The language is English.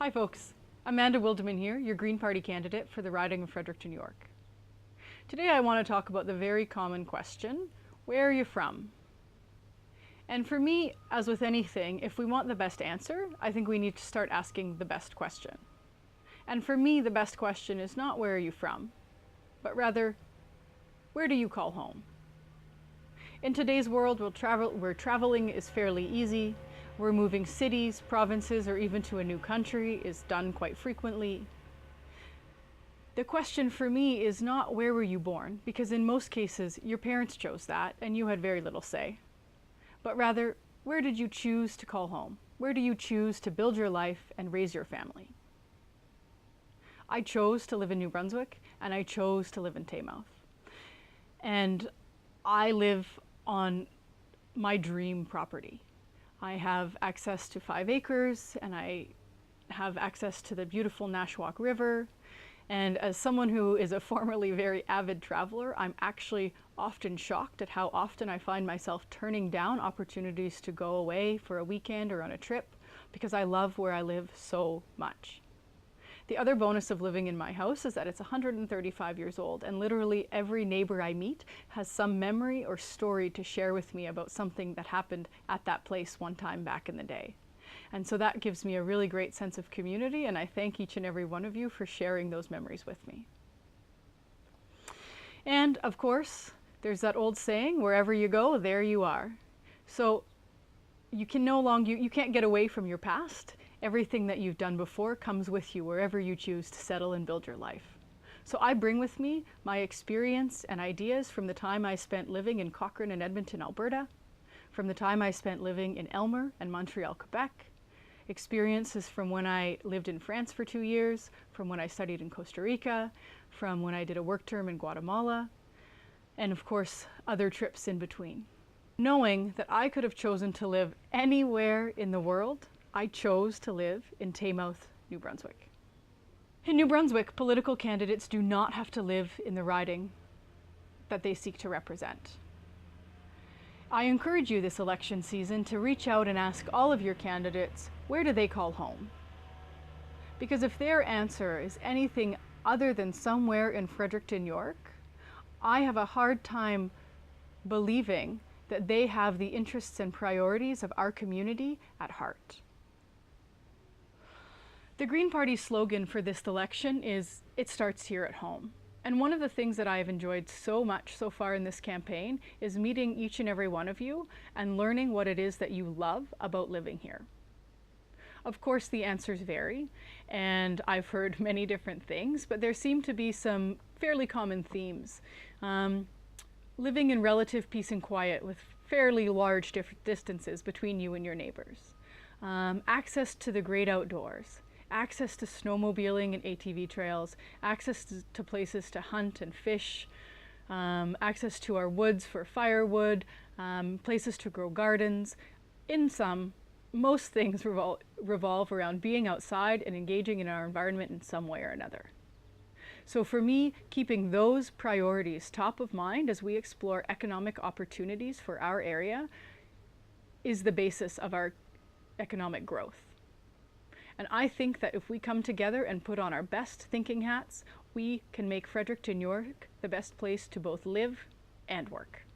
Hi folks, Amanda Wildeman here, your Green Party candidate for the riding of Fredericton York. Today I want to talk about the very common question, where are you from? And for me, as with anything, if we want the best answer, I think we need to start asking the best question. And for me, the best question is not where are you from, but rather, where do you call home? In today's world where traveling is fairly easy, where moving cities, provinces, or even to a new country is done quite frequently, the question for me is not where were you born, because in most cases your parents chose that and you had very little say, but rather, where did you choose to call home? Where do you choose to build your life and raise your family? I chose to live in New Brunswick, and I chose to live in Taymouth. And I live on my dream property. I have access to 5 acres, and I have access to the beautiful Nashwauk River. And as someone who is a formerly very avid traveler, I'm actually often shocked at how often I find myself turning down opportunities to go away for a weekend or on a trip because I love where I live so much. The other bonus of living in my house is that it's 135 years old, and literally every neighbor I meet has some memory or story to share with me about something that happened at that place one time back in the day. And so that gives me a really great sense of community, and I thank each and every one of you for sharing those memories with me. And of course, there's that old saying, wherever you go, there you are. So you can't get away from your past. Everything that you've done before comes with you wherever you choose to settle and build your life. So I bring with me my experience and ideas from the time I spent living in Cochrane and Edmonton, Alberta, from the time I spent living in Aylmer and Montreal, Quebec, experiences from when I lived in France for 2 years, from when I studied in Costa Rica, from when I did a work term in Guatemala, and of course, other trips in between. Knowing that I could have chosen to live anywhere in the world, I chose to live in Taymouth, New Brunswick. In New Brunswick, political candidates do not have to live in the riding that they seek to represent. I encourage you this election season to reach out and ask all of your candidates, where do they call home? Because if their answer is anything other than somewhere in Fredericton, York, I have a hard time believing that they have the interests and priorities of our community at heart. The Green Party's slogan for this election is, "It starts here at home." And one of the things that I have enjoyed so much so far in this campaign is meeting each and every one of you and learning what it is that you love about living here. Of course, the answers vary, and I've heard many different things, but there seem to be some fairly common themes. Living in relative peace and quiet with fairly large distances between you and your neighbors. Access to the great outdoors. Access to snowmobiling and ATV trails, access to places to hunt and fish, access to our woods for firewood, places to grow gardens. In sum, most things revolve around being outside and engaging in our environment in some way or another. So for me, keeping those priorities top of mind as we explore economic opportunities for our area is the basis of our economic growth. And I think that if we come together and put on our best thinking hats, we can make Fredericton York the best place to both live and work.